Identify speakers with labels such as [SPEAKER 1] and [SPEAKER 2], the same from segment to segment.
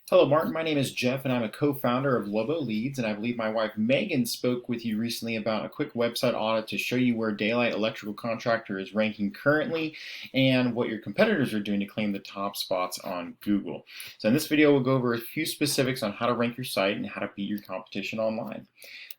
[SPEAKER 1] Hello, Martin. My name is Jeff, and I'm a co-founder of Lobo Leads. And I believe my wife Megan spoke with you recently about a quick website audit to show you where Daylight Electrical Contractor is ranking currently and what your competitors are doing to claim the top spots on Google. So in this video, we'll go over a few specifics on how to rank your site and how to beat your competition online.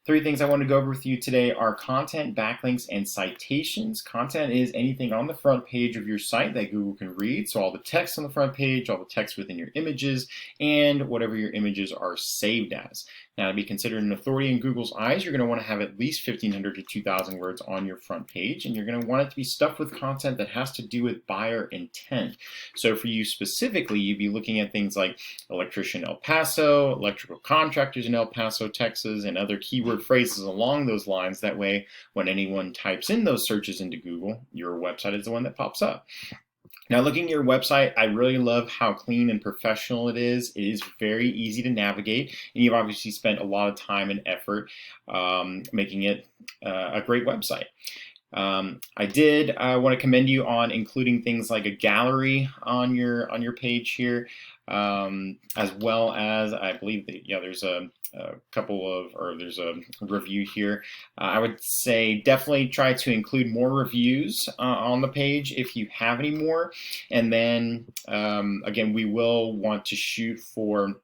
[SPEAKER 1] Three things I want to go over with you today are content, backlinks, and citations. Content is anything on the front page of your site that Google can read. So all the text on the front page, all the text within your images, and whatever your images are saved as. Now, to be considered an authority in Google's eyes, you're going to want to have at least 1,500 to 2,000 words on your front page, and you're going to want it to be stuffed with content that has to do with buyer intent. So for you specifically, you'd be looking at things like electrician El Paso, electrical contractors in El Paso, Texas, and other keyword phrases along those lines. That way, when anyone types in those searches into Google, your website is the one that pops up. Now, looking at your website, I really love how clean and professional it is. It is very easy to navigate, and you've obviously spent a lot of time and effort making it a great website. I did want to commend you on including things like a gallery on your page here, as well as I believe that there's a there's a review here. I would say definitely try to include more reviews on the page if you have any more, and then again, we will want to shoot for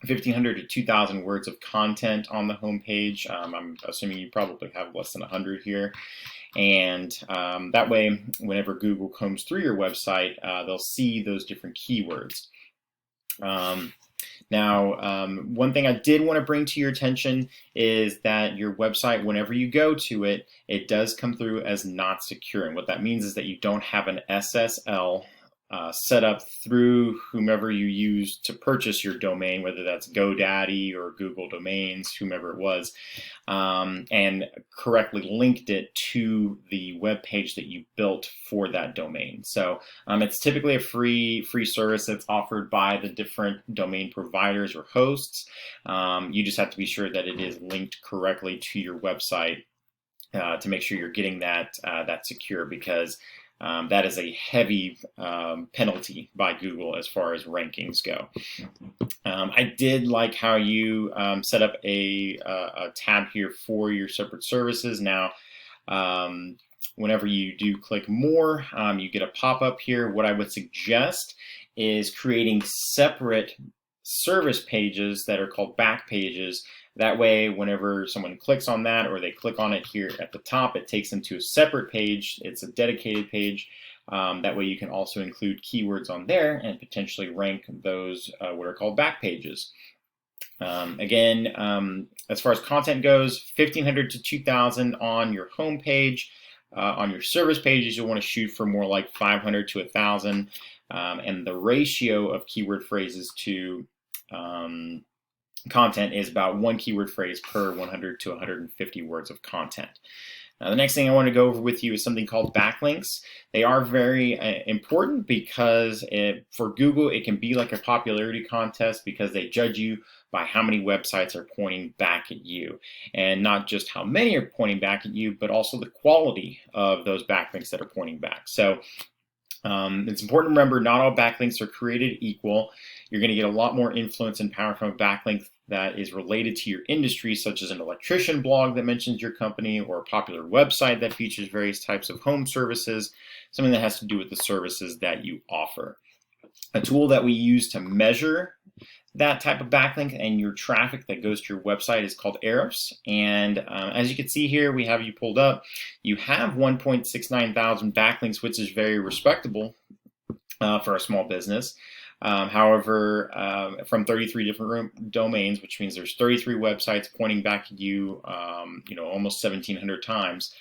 [SPEAKER 1] 1,500 to 2,000 words of content on the home page. I'm assuming you probably have less than 100 here. And that way, whenever Google combs through your website, they'll see those different keywords. Now, one thing I did want to bring to your attention is that your website, whenever you go to it, it does come through as not secure. And what that means is that you don't have an SSL set up through whomever you use to purchase your domain, whether that's GoDaddy or Google Domains, whomever it was, and correctly linked it to the web page that you built for that domain. So it's typically a free service that's offered by the different domain providers or hosts. You just have to be sure that it is linked correctly to your website to make sure you're getting that secure, because that is a heavy penalty by Google as far as rankings go. I did like how you set up a tab here for your separate services. Now, whenever you do click more, you get a pop-up here. What I would suggest is creating separate service pages that are called back pages. That way, whenever someone clicks on that or they click on it here at the top, it takes them to a separate page. It's a dedicated page. That way you can also include keywords on there and potentially rank those what are called back pages. Again, as far as content goes, 1,500 to 2,000 on your home page. On your service pages, you'll want to shoot for more like 500 to 1,000. And the ratio of keyword phrases to content is about one keyword phrase per 100 to 150 words of content. Now, the next thing I want to go over with you is something called backlinks. They are very important because for Google, it can be like a popularity contest, because they judge you by how many websites are pointing back at you. And not just how many are pointing back at you, but also the quality of those backlinks that are pointing back. So it's important to remember not all backlinks are created equal. You're going to get a lot more influence and power from a backlink that is related to your industry, such as an electrician blog that mentions your company, or a popular website that features various types of home services, something that has to do with the services that you offer. A tool that we use to measure that type of backlink and your traffic that goes to your website is called Ahrefs. And as you can see here, we have you pulled up. You have 1.69 thousand backlinks, which is very respectable for a small business. However, from 33 different domains, which means there's 33 websites pointing back at you, almost 1,700 times.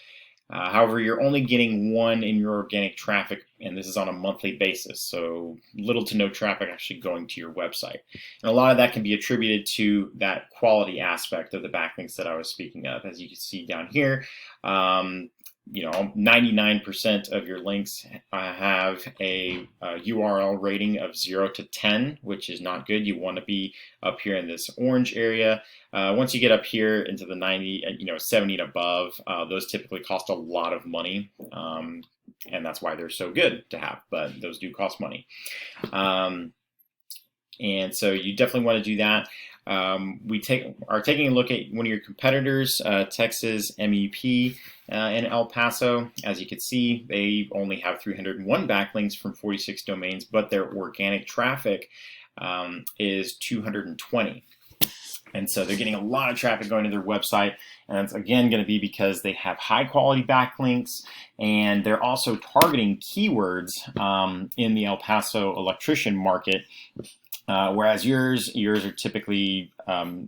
[SPEAKER 1] However, you're only getting one in your organic traffic, and this is on a monthly basis, so little to no traffic actually going to your website. And a lot of that can be attributed to that quality aspect of the backlinks that I was speaking of. As you can see down here, 99% of your links have a URL rating of 0 to 10, which is not good. You want to be up here in this orange area. Once you get up here into the 90, 70 and above, those typically cost a lot of money, and that's why they're so good to have, but those do cost money. And so you definitely want to do that. We are taking a look at one of your competitors, Texas MEP in El Paso. As you can see, they only have 301 backlinks from 46 domains, but their organic traffic is 220. And so they're getting a lot of traffic going to their website. And that's again going to be because they have high quality backlinks, and they're also targeting keywords in the El Paso electrician market. Whereas yours are typically,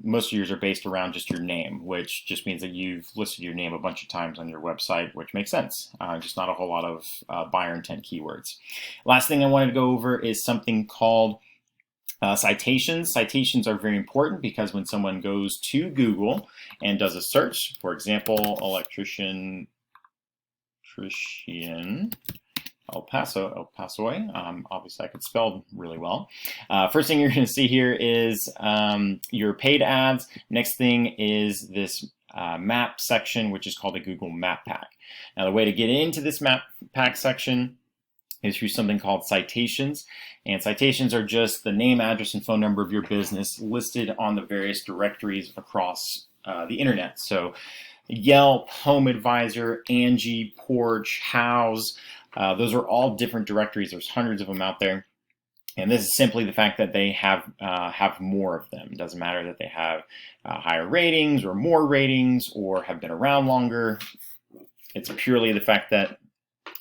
[SPEAKER 1] most of yours are based around just your name, which just means that you've listed your name a bunch of times on your website, which makes sense. Just not a whole lot of buyer intent keywords. Last thing I wanted to go over is something called citations. Citations are very important because when someone goes to Google and does a search, for example, electrician El Paso, obviously I could spell really well. First thing you're going to see here is your paid ads. Next thing is this map section, which is called a Google Map Pack. Now the way to get into this map pack section is through something called citations. And citations are just the name, address, and phone number of your business listed on the various directories across the internet. So Yelp, Home Advisor, Angie, Porch, House, those are all different directories. There's hundreds of them out there. And this is simply the fact that they have more of them. It doesn't matter that they have higher ratings or more ratings or have been around longer. It's purely the fact that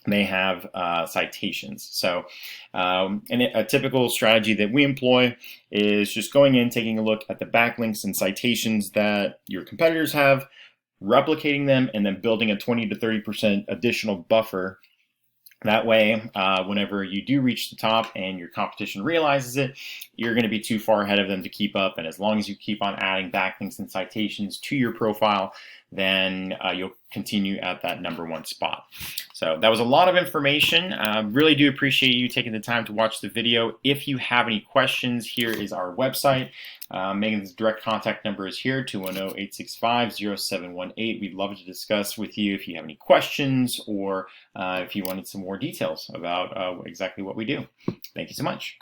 [SPEAKER 1] they have citations. So a typical strategy that we employ is just going in, taking a look at the backlinks and citations that your competitors have, replicating them, and then building a 20 to 30% additional buffer. That way, whenever you do reach the top and your competition realizes it, you're going to be too far ahead of them to keep up. And as long as you keep on adding backlinks and citations to your profile, then you'll continue at that #1 spot. So that was a lot of information. Really do appreciate you taking the time to watch the video. If you have any questions, here is our website. Megan's direct contact number is here, 210-865-0718. We'd love to discuss with you if you have any questions or if you wanted some more details about exactly what we do. Thank you so much.